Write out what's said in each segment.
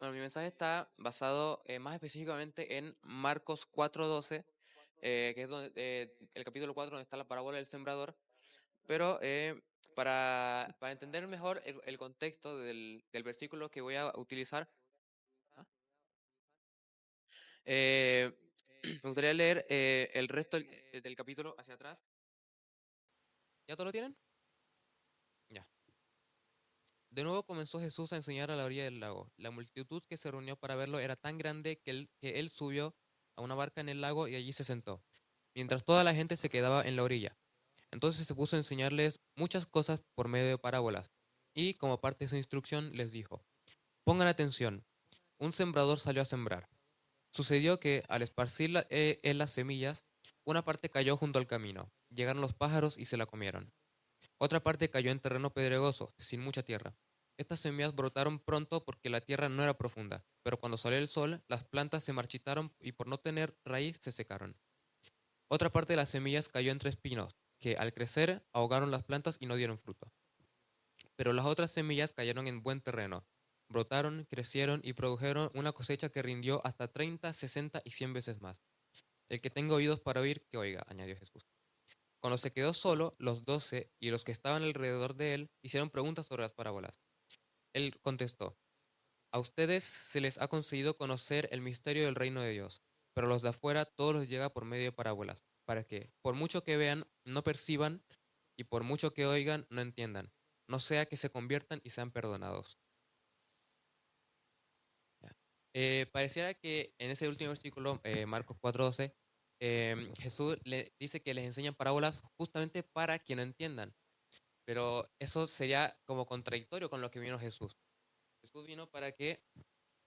Bueno, mi mensaje está basado más específicamente en Marcos 4:12, que es el capítulo 4 donde está la parábola del sembrador, pero para entender mejor el contexto del versículo que voy a utilizar, ¿ah? Eh, me gustaría leer el resto del capítulo hacia atrás. ¿Ya todo lo tienen? Ya. De nuevo comenzó Jesús a enseñar a la orilla del lago. La multitud que se reunió para verlo era tan grande que él subió a una barca en el lago y allí se sentó, mientras toda la gente se quedaba en la orilla. Entonces se puso a enseñarles muchas cosas por medio de parábolas, y como parte de su instrucción les dijo, pongan atención, un sembrador salió a sembrar. Sucedió que, al esparcir él las semillas, una parte cayó junto al camino, llegaron los pájaros y se la comieron. Otra parte cayó en terreno pedregoso, sin mucha tierra. Estas semillas brotaron pronto porque la tierra no era profunda, pero cuando salió el sol, las plantas se marchitaron y por no tener raíz se secaron. Otra parte de las semillas cayó entre espinos, que al crecer ahogaron las plantas y no dieron fruto. Pero las otras semillas cayeron en buen terreno, brotaron, crecieron y produjeron una cosecha que rindió hasta 30, 60 y 100 veces más. El que tenga oídos para oír, que oiga, añadió Jesús. Cuando se quedó solo, los 12 y los que estaban alrededor de él hicieron preguntas sobre las parábolas. Él contestó, a ustedes se les ha concedido conocer el misterio del reino de Dios, pero a los de afuera todo les llega por medio de parábolas, para que, por mucho que vean, no perciban, y por mucho que oigan, no entiendan, no sea que se conviertan y sean perdonados. Ya. Pareciera que en ese último versículo, Marcos 4:12, Jesús le dice que les enseñan parábolas justamente para que no entiendan. Pero eso sería como contradictorio con lo que vino Jesús. Jesús vino para que,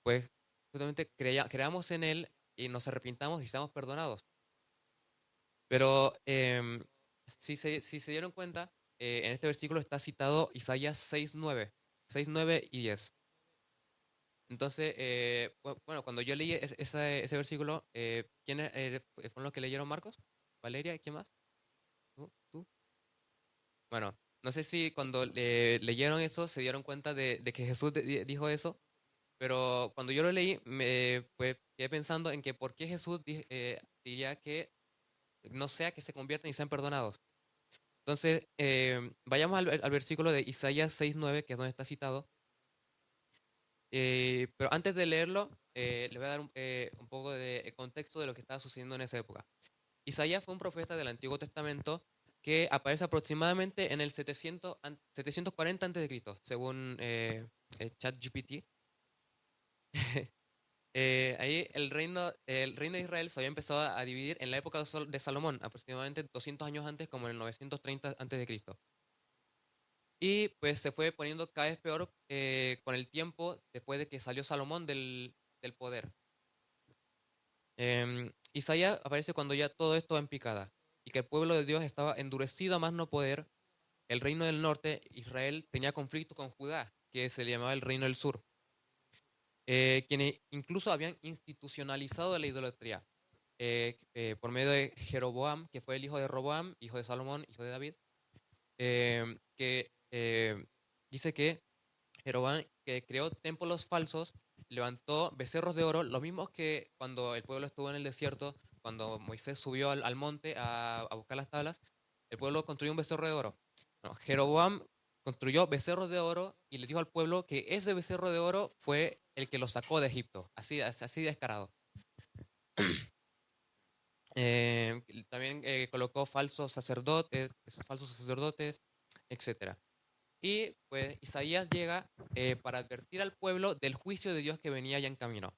pues, justamente creamos en Él y nos arrepintamos y seamos perdonados. Pero si se dieron cuenta, en este versículo está citado Isaías 6:9, 6:9 y 10. Entonces, bueno, cuando yo leí ese versículo, ¿quiénes fueron los que leyeron Marcos? ¿Valeria? ¿Quién más? ¿Tú? Bueno, no sé si cuando leyeron eso se dieron cuenta de que Jesús dijo eso, pero cuando yo lo leí, pues quedé pensando en que por qué Jesús diría que no sea que se conviertan y sean perdonados. Entonces, vayamos al versículo de Isaías 6:9, que es donde está citado. Pero antes de leerlo, les voy a dar un poco de contexto de lo que estaba sucediendo en esa época. Isaías fue un profeta del Antiguo Testamento que aparece aproximadamente en el 740 a.C., según ChatGPT. Ahí el reino de Israel se había empezado a dividir en la época de Salomón, aproximadamente 200 años antes, como en el 930 a.C. Y pues se fue poniendo cada vez peor con el tiempo después de que salió Salomón del poder. Isaías aparece cuando ya todo esto va en picada y que el pueblo de Dios estaba endurecido a más no poder. El reino del norte, Israel, tenía conflicto con Judá, que se le llamaba el reino del sur, quienes incluso habían institucionalizado la idolatría por medio de Jeroboam, que fue el hijo de Roboam, hijo de Salomón, hijo de David, que dice que Jeroboam que creó templos falsos, levantó becerros de oro, los mismos que cuando el pueblo estuvo en el desierto, cuando Moisés subió al monte a buscar las tablas, el pueblo construyó un becerro de oro. Bueno, Jeroboam construyó becerros de oro y le dijo al pueblo que ese becerro de oro fue el que lo sacó de Egipto, así descarado. También colocó falsos sacerdotes, etcétera. Y pues Isaías llega para advertir al pueblo del juicio de Dios que venía ya en camino.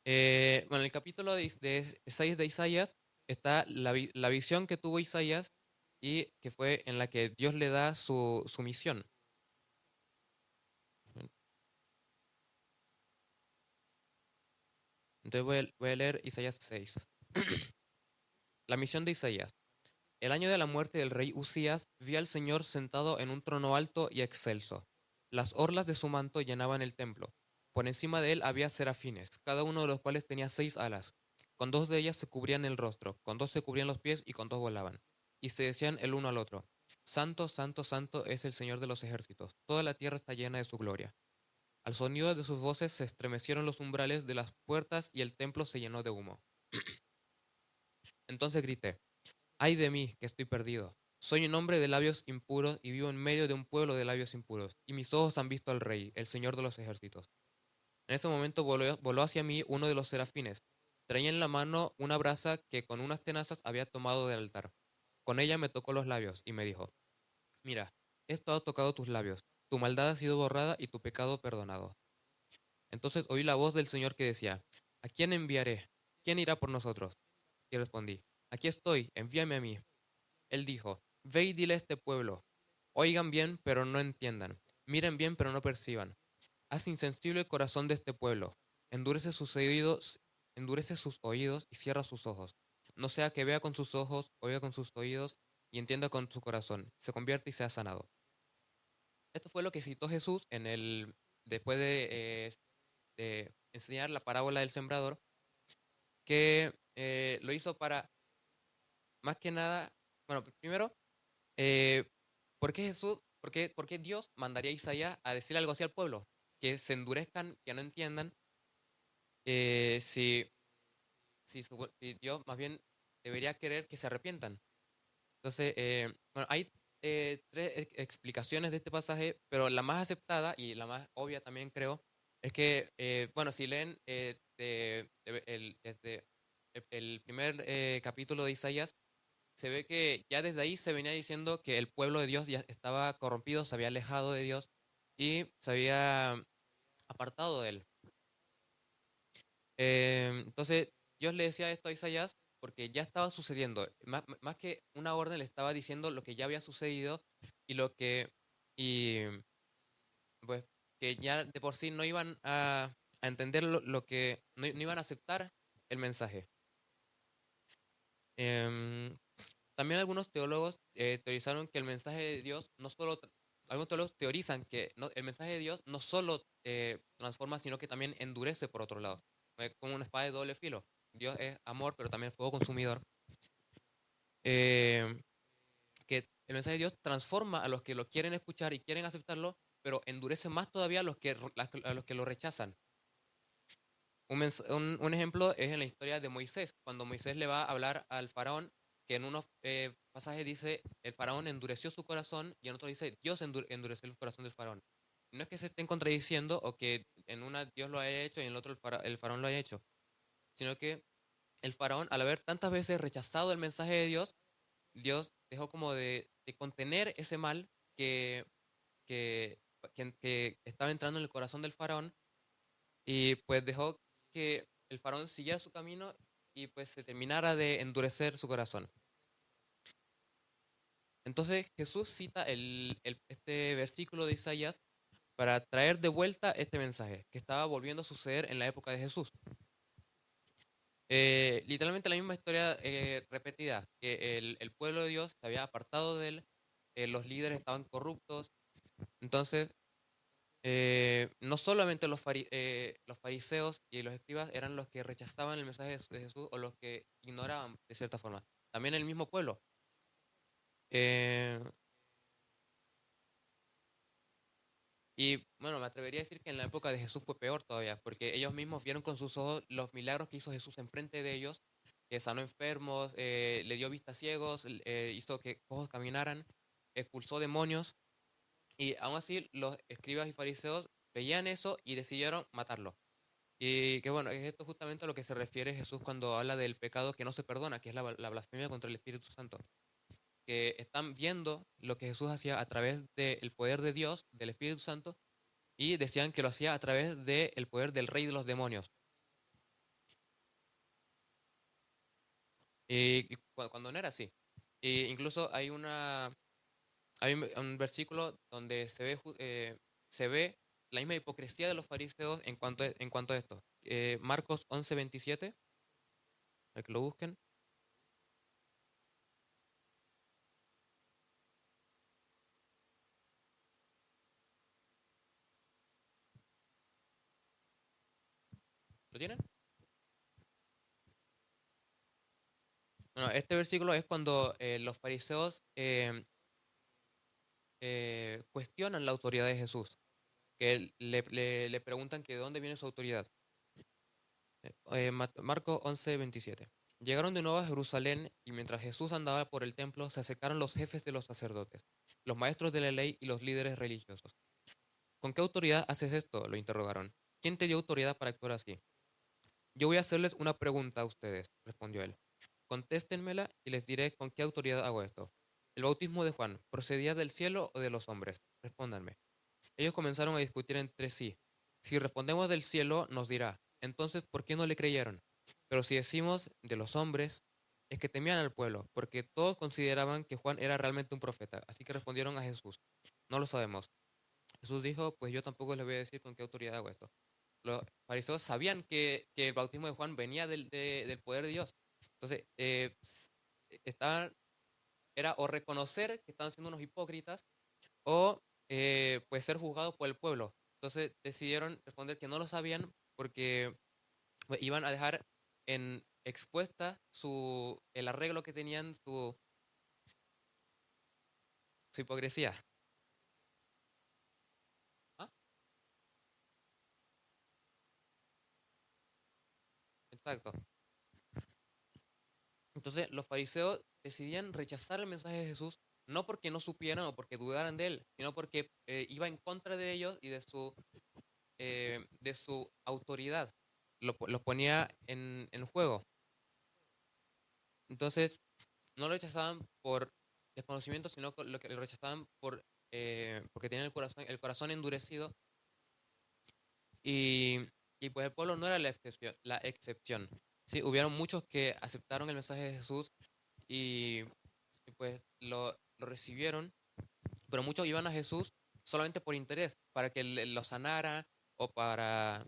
Bueno, en el capítulo de 6 de Isaías está la visión que tuvo Isaías y que fue en la que Dios le da su misión. Entonces voy a leer Isaías 6. La misión de Isaías. El año de la muerte del rey Usías vi al Señor sentado en un trono alto y excelso. Las orlas de su manto llenaban el templo. Por encima de él había serafines, cada uno de los cuales tenía 6 alas. Con 2 de ellas se cubrían el rostro, con 2 se cubrían los pies y con 2 volaban. Y se decían el uno al otro, Santo, Santo, Santo es el Señor de los ejércitos, toda la tierra está llena de su gloria. Al sonido de sus voces se estremecieron los umbrales de las puertas y el templo se llenó de humo. Entonces grité, ¡ay de mí, que estoy perdido! Soy un hombre de labios impuros y vivo en medio de un pueblo de labios impuros, y mis ojos han visto al Rey, el Señor de los ejércitos. En ese momento voló hacia mí uno de los serafines. Traía en la mano una brasa que con unas tenazas había tomado del altar. Con ella me tocó los labios y me dijo, mira, esto ha tocado tus labios, tu maldad ha sido borrada y tu pecado perdonado. Entonces oí la voz del Señor que decía, ¿a quién enviaré? ¿Quién irá por nosotros? Y respondí, aquí estoy, envíame a mí. Él dijo, ve y dile a este pueblo, oigan bien, pero no entiendan, miren bien, pero no perciban. Haz insensible el corazón de este pueblo, endurece sus oídos y cierra sus ojos. No sea que vea con sus ojos, oiga con sus oídos y entienda con su corazón, se convierta y sea sanado. Esto fue lo que citó Jesús después de enseñar la parábola del sembrador, que lo hizo para, más que nada, bueno, primero, eh, ¿por qué por qué Dios mandaría a Isaías a decir algo así al pueblo? Que se endurezcan, que no entiendan, eh, si, si Dios más bien debería querer que se arrepientan. Entonces, bueno, hay tres explicaciones de este pasaje, pero la más aceptada y la más obvia también creo, es que, bueno, si leen desde el primer capítulo de Isaías, se ve que ya desde ahí se venía diciendo que el pueblo de Dios ya estaba corrompido, se había alejado de Dios y se había apartado de él. Entonces, Dios le decía esto a Isaías porque ya estaba sucediendo. Más que una orden, le estaba diciendo lo que ya había sucedido y y pues, que ya de por sí no iban a entender lo que, no iban a aceptar el mensaje. Em, También algunos teólogos teorizaron que el mensaje de Dios no solo, algunos teólogos teorizan que el mensaje de Dios no solo transforma, sino que también endurece por otro lado, como una espada de doble filo. Dios es amor, pero también fuego consumidor. Eh, que el mensaje de Dios transforma a los que lo quieren escuchar y quieren aceptarlo, pero endurece más todavía a a los que lo rechazan. Un ejemplo es en la historia de Moisés, cuando Moisés le va a hablar al faraón, que en unos pasajes dice, el faraón endureció su corazón, y en otro dice, Dios endureció el corazón del faraón. No es que se estén contradiciendo o que en una Dios lo haya hecho y en el otro el faraón lo haya hecho, sino que el faraón, al haber tantas veces rechazado el mensaje de Dios, Dios dejó como de contener ese mal que, que, que estaba entrando en el corazón del faraón y pues dejó que el faraón siguiera su camino y pues se terminara de endurecer su corazón. Entonces Jesús cita este versículo de Isaías para traer de vuelta este mensaje que estaba volviendo a suceder en la época de Jesús. Literalmente la misma historia repetida, que el pueblo de Dios se había apartado de él, los líderes estaban corruptos, entonces no solamente los fariseos y los escribas eran los que rechazaban el mensaje de Jesús o los que ignoraban de cierta forma, también el mismo pueblo. Eh, y bueno, me atrevería a decir que en la época de Jesús fue peor todavía, porque ellos mismos vieron con sus ojos los milagros que hizo Jesús enfrente de ellos, que sanó enfermos, le dio vista a ciegos, hizo que cojos caminaran, expulsó demonios, y aún así los escribas y fariseos veían eso y decidieron matarlo. Y que bueno, es esto justamente a lo que se refiere Jesús cuando habla del pecado que no se perdona, que es la blasfemia contra el Espíritu Santo. Que están viendo lo que Jesús hacía a través del poder de Dios, del Espíritu Santo, y decían que lo hacía a través del poder del rey de los demonios. Y cuando no era así. Incluso hay un versículo donde se ve la misma hipocresía de los fariseos en cuanto a esto. Marcos 11:27, para que lo busquen. ¿Lo tienen? Bueno, este versículo es cuando los fariseos cuestionan la autoridad de Jesús, que le preguntan que de dónde viene su autoridad. Marcos 11:27. Llegaron de nuevo a Jerusalén y mientras Jesús andaba por el templo se acercaron los jefes de los sacerdotes, los maestros de la ley y los líderes religiosos. ¿Con qué autoridad haces esto?, lo interrogaron. ¿Quién te dio autoridad para actuar así? Yo voy a hacerles una pregunta a ustedes, respondió él. Contéstenmela y les diré con qué autoridad hago esto. ¿El bautismo de Juan procedía del cielo o de los hombres? Respóndanme. Ellos comenzaron a discutir entre sí. Si respondemos del cielo, nos dirá, entonces, ¿por qué no le creyeron? Pero si decimos de los hombres, es que temían al pueblo, porque todos consideraban que Juan era realmente un profeta. Así que respondieron a Jesús, no lo sabemos. Jesús dijo, pues yo tampoco les voy a decir con qué autoridad hago esto. Los fariseos sabían que el bautismo de Juan venía del poder de Dios. Entonces, estaban, era o reconocer que estaban siendo unos hipócritas o pues ser juzgados por el pueblo. Entonces decidieron responder que no lo sabían porque pues, iban a dejar en expuesta el arreglo que tenían, su hipocresía. ¿Ah? Exacto. Entonces los fariseos decidían rechazar el mensaje de Jesús, no porque no supieran o porque dudaran de él, sino porque iba en contra de ellos y de su autoridad. Lo ponía en juego. Entonces, no lo rechazaban por desconocimiento, sino lo que lo rechazaban porque tenían el corazón endurecido y, y pues el pueblo no era la excepción. Sí, hubieron muchos que aceptaron el mensaje de Jesús y, pues lo recibieron, pero muchos iban a Jesús solamente por interés, para que lo sanara o para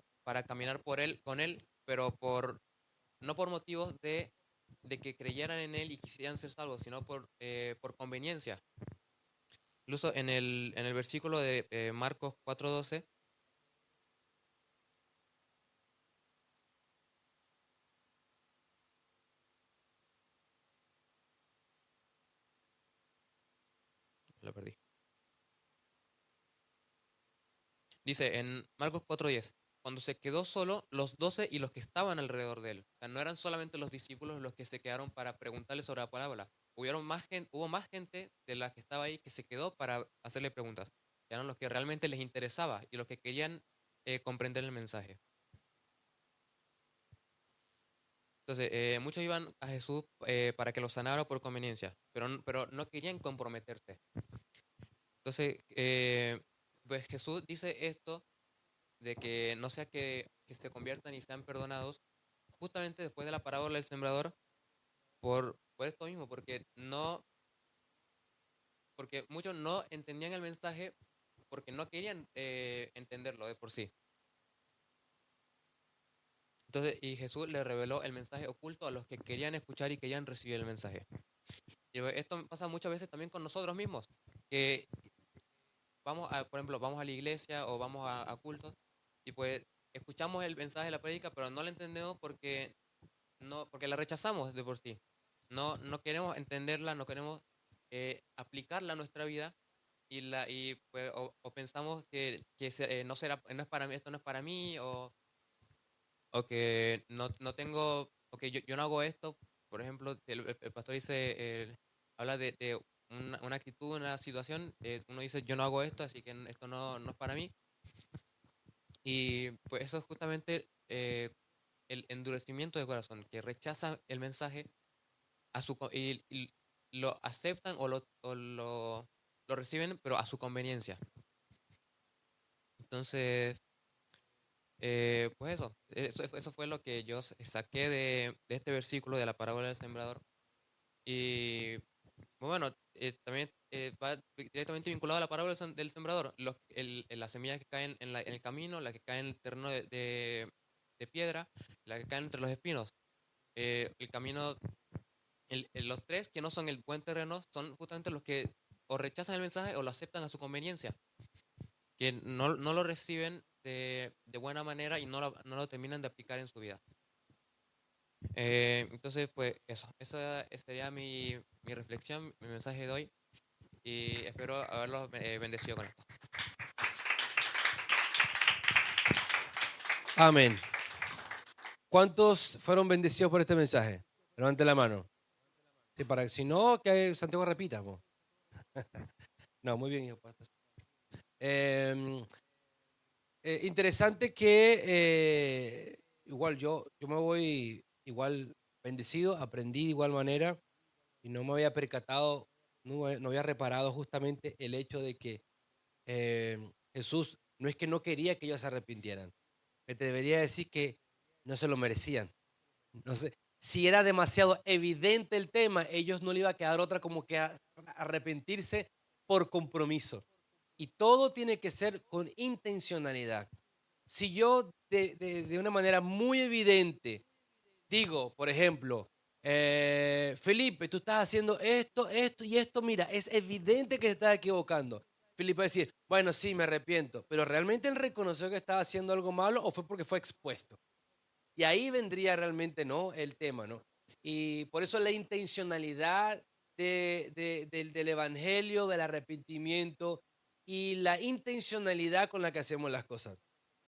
caminar con él, pero no por motivos de que creyeran en él y quisieran ser salvos, sino por conveniencia. Incluso en el versículo de Marcos 4:12, lo perdí. Dice en Marcos 4:10, cuando se quedó solo, los 12 y los que estaban alrededor de él. O sea, no eran solamente los discípulos los que se quedaron para preguntarle sobre la parábola. Hubo más gente de la que estaba ahí que se quedó para hacerle preguntas. Eran los que realmente les interesaba y los que querían comprender el mensaje. Entonces, muchos iban a Jesús para que los sanara por conveniencia, pero no querían comprometerse. Entonces, pues Jesús dice esto de que no sea que se conviertan y sean perdonados, justamente después de la parábola del sembrador, por esto mismo, porque muchos no entendían el mensaje porque no querían entenderlo de por sí. Entonces, y Jesús le reveló el mensaje oculto a los que querían escuchar y querían recibir el mensaje. Y esto pasa muchas veces también con nosotros mismos, que por ejemplo, vamos a la iglesia o vamos a cultos y pues escuchamos el mensaje de la prédica, pero no la entendemos porque la rechazamos de por sí. No queremos entenderla, no queremos aplicarla a nuestra vida y pues, o pensamos que no es para mí, esto no es para mí, o que no tengo, o que yo no hago esto. Por ejemplo, el pastor habla de una actitud, una situación, uno dice yo no hago esto, así que esto no es para mí. Y pues eso es justamente el endurecimiento de corazón, que rechazan el mensaje y lo aceptan o lo reciben, pero a su conveniencia. Entonces, pues eso fue lo que yo saqué de este versículo de la parábola del sembrador. Y bueno, también va directamente vinculado a la parábola del sembrador. Las semillas que caen en el camino, las que caen en el terreno de piedra, las que caen entre los espinos. El camino, los tres que no son el buen terreno son justamente los que o rechazan el mensaje o lo aceptan a su conveniencia, que no lo reciben de buena manera y no lo terminan de aplicar en su vida. Entonces, pues esa sería mi reflexión, mi mensaje de hoy y espero haberlos bendecido con esto. Amén. ¿Cuántos fueron bendecidos por este mensaje? Levante la mano. Sí, si no, que Santiago repita. Po. No, muy bien, hijo. Interesante que igual yo me voy igual bendecido, aprendí de igual manera y no me había percatado, no había reparado justamente el hecho de que Jesús no es que no quería que ellos se arrepintieran, que te debería decir que no se lo merecían. No sé, si era demasiado evidente el tema, ellos no le iba a quedar otra como que arrepentirse por compromiso. Y todo tiene que ser con intencionalidad. Si yo de una manera muy evidente digo, por ejemplo, Felipe, tú estás haciendo esto, esto y esto, mira, es evidente que te estás equivocando. Felipe va a decir, bueno, sí, me arrepiento, pero ¿realmente él reconoció que estaba haciendo algo malo o fue porque fue expuesto? Y ahí vendría realmente, ¿no? El tema, ¿no? Y por eso la intencionalidad del evangelio, del arrepentimiento y la intencionalidad con la que hacemos las cosas.